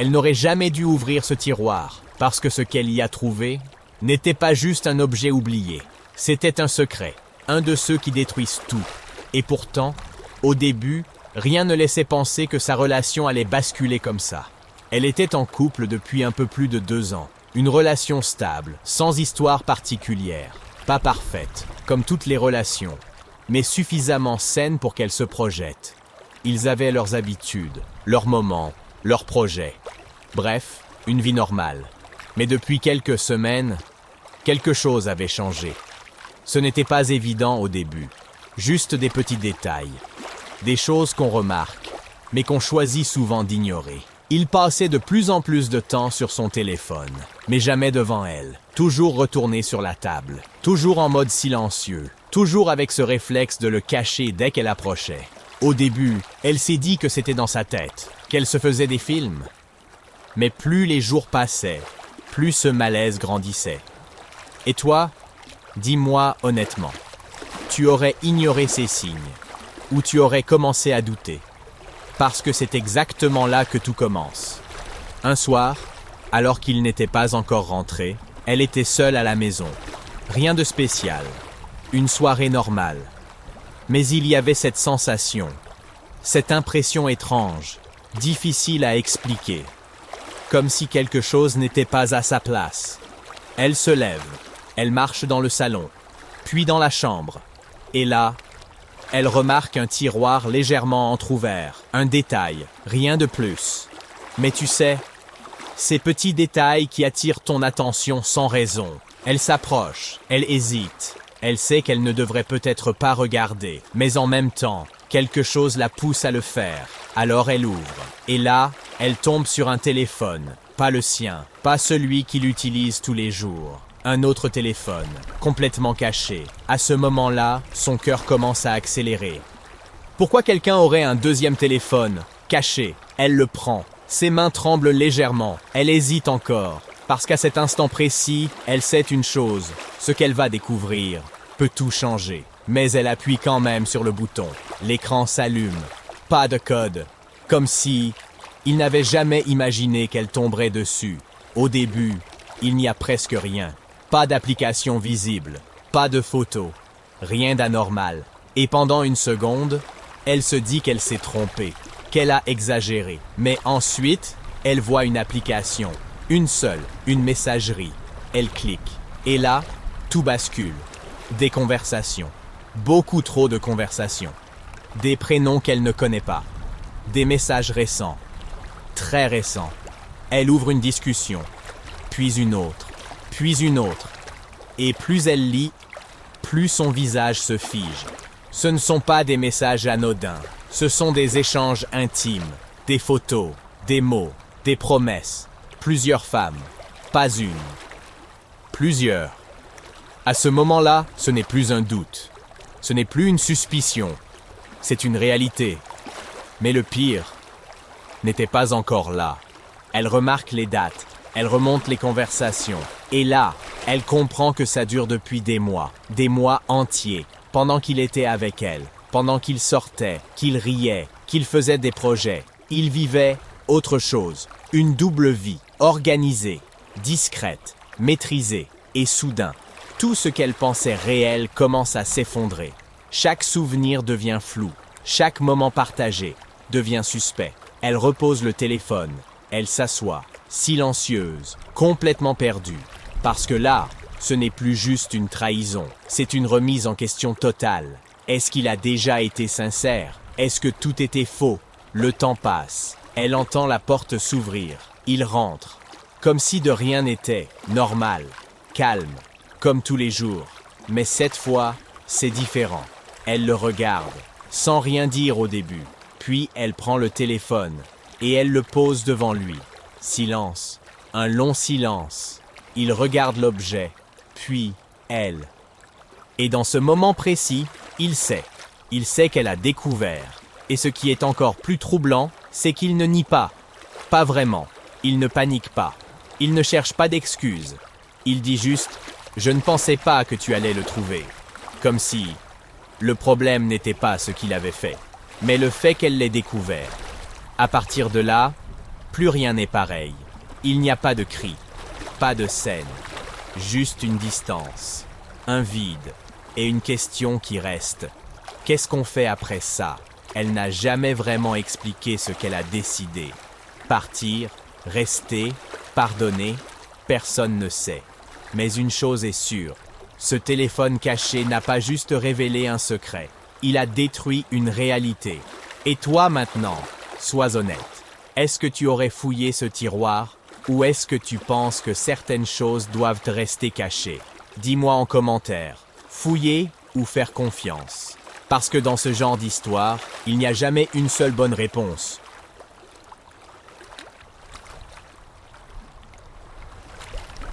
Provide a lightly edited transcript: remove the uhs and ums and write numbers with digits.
Elle n'aurait jamais dû ouvrir ce tiroir, parce que ce qu'elle y a trouvé n'était pas juste un objet oublié. C'était un secret, un de ceux qui détruisent tout. Et pourtant, au début, rien ne laissait penser que sa relation allait basculer comme ça. Elle était en couple depuis un peu plus de 2 ans. Une relation stable, sans histoire particulière. Pas parfaite, comme toutes les relations, mais suffisamment saine pour qu'elle se projette. Ils avaient leurs habitudes, leurs moments, leurs projets. Bref, une vie normale. Mais depuis quelques semaines, quelque chose avait changé. Ce n'était pas évident au début. Juste des petits détails. Des choses qu'on remarque, mais qu'on choisit souvent d'ignorer. Il passait de plus en plus de temps sur son téléphone, mais jamais devant elle. Toujours retourné sur la table, toujours en mode silencieux, toujours avec ce réflexe de le cacher dès qu'elle approchait. Au début, elle s'est dit que c'était dans sa tête, qu'elle se faisait des films. Mais plus les jours passaient, plus ce malaise grandissait. Et toi, dis-moi honnêtement, tu aurais ignoré ces signes, ou tu aurais commencé à douter? Parce que c'est exactement là que tout commence. Un soir, alors qu'il n'était pas encore rentré, elle était seule à la maison. Rien de spécial. Une soirée normale. Mais il y avait cette sensation, cette impression étrange, difficile à expliquer. Comme si quelque chose n'était pas à sa place. Elle se lève, elle marche dans le salon, puis dans la chambre. Et là, elle remarque un tiroir légèrement entrouvert. Un détail, rien de plus. Mais tu sais, ces petits détails qui attirent ton attention sans raison. Elle s'approche, elle hésite. Elle sait qu'elle ne devrait peut-être pas regarder, mais en même temps, quelque chose la pousse à le faire. Alors elle ouvre. Et là, elle tombe sur un téléphone. Pas le sien, pas celui qu'il utilise tous les jours. Un autre téléphone, complètement caché. À ce moment-là, son cœur commence à accélérer. Pourquoi quelqu'un aurait un deuxième téléphone, caché? Elle le prend. Ses mains tremblent légèrement. Elle hésite encore. Parce qu'à cet instant précis, elle sait une chose. Ce qu'elle va découvrir peut tout changer. Mais elle appuie quand même sur le bouton. L'écran s'allume. Pas de code. Comme si il n'avait jamais imaginé qu'elle tomberait dessus. Au début, il n'y a presque rien. Pas d'application visible, pas de photo, rien d'anormal. Et pendant une seconde, elle se dit qu'elle s'est trompée, qu'elle a exagéré. Mais ensuite, elle voit une application, une seule, une messagerie. Elle clique. Et là, tout bascule. Des conversations. Beaucoup trop de conversations. Des prénoms qu'elle ne connaît pas. Des messages récents. Très récents. Elle ouvre une discussion, puis une autre. Puis une autre. Et plus elle lit, plus son visage se fige. Ce ne sont pas des messages anodins. Ce sont des échanges intimes, des photos, des mots, des promesses. Plusieurs femmes. Pas une. Plusieurs. À ce moment-là, ce n'est plus un doute. Ce n'est plus une suspicion. C'est une réalité. Mais le pire n'était pas encore là. Elle remarque les dates. Elle remonte les conversations. Et là, elle comprend que ça dure depuis des mois entiers, pendant qu'il était avec elle, pendant qu'il sortait, qu'il riait, qu'il faisait des projets. Il vivait autre chose, une double vie, organisée, discrète, maîtrisée, et soudain, tout ce qu'elle pensait réel commence à s'effondrer. Chaque souvenir devient flou, chaque moment partagé devient suspect. Elle repose le téléphone, elle s'assoit, silencieuse, complètement perdue. Parce que là, ce n'est plus juste une trahison, c'est une remise en question totale. Est-ce qu'il a déjà été sincère? Est-ce que tout était faux? Le temps passe. Elle entend la porte s'ouvrir. Il rentre. Comme si de rien n'était. Normal. Calme. Comme tous les jours. Mais cette fois, c'est différent. Elle le regarde, sans rien dire au début. Puis elle prend le téléphone et elle le pose devant lui. Silence. Un long silence. Il regarde l'objet, puis elle. Et dans ce moment précis, il sait. Il sait qu'elle a découvert. Et ce qui est encore plus troublant, c'est qu'il ne nie pas. Pas vraiment. Il ne panique pas. Il ne cherche pas d'excuses. Il dit juste « Je ne pensais pas que tu allais le trouver ». Comme si le problème n'était pas ce qu'il avait fait, mais le fait qu'elle l'ait découvert. À partir de là, Plus rien n'est pareil. Il n'y a pas de cri, pas de scène, juste une distance, un vide et une question qui reste. Qu'est-ce qu'on fait après ça? Elle n'a jamais vraiment expliqué ce qu'elle a décidé. Partir, rester, pardonner, personne ne sait. Mais une chose est sûre, ce téléphone caché n'a pas juste révélé un secret, il a détruit une réalité. Et toi maintenant, sois honnête. Est-ce que tu aurais fouillé ce tiroir? Ou est-ce que tu penses que certaines choses doivent rester cachées? Dis-moi en commentaire, fouiller ou faire confiance? Parce que dans ce genre d'histoire, il n'y a jamais une seule bonne réponse.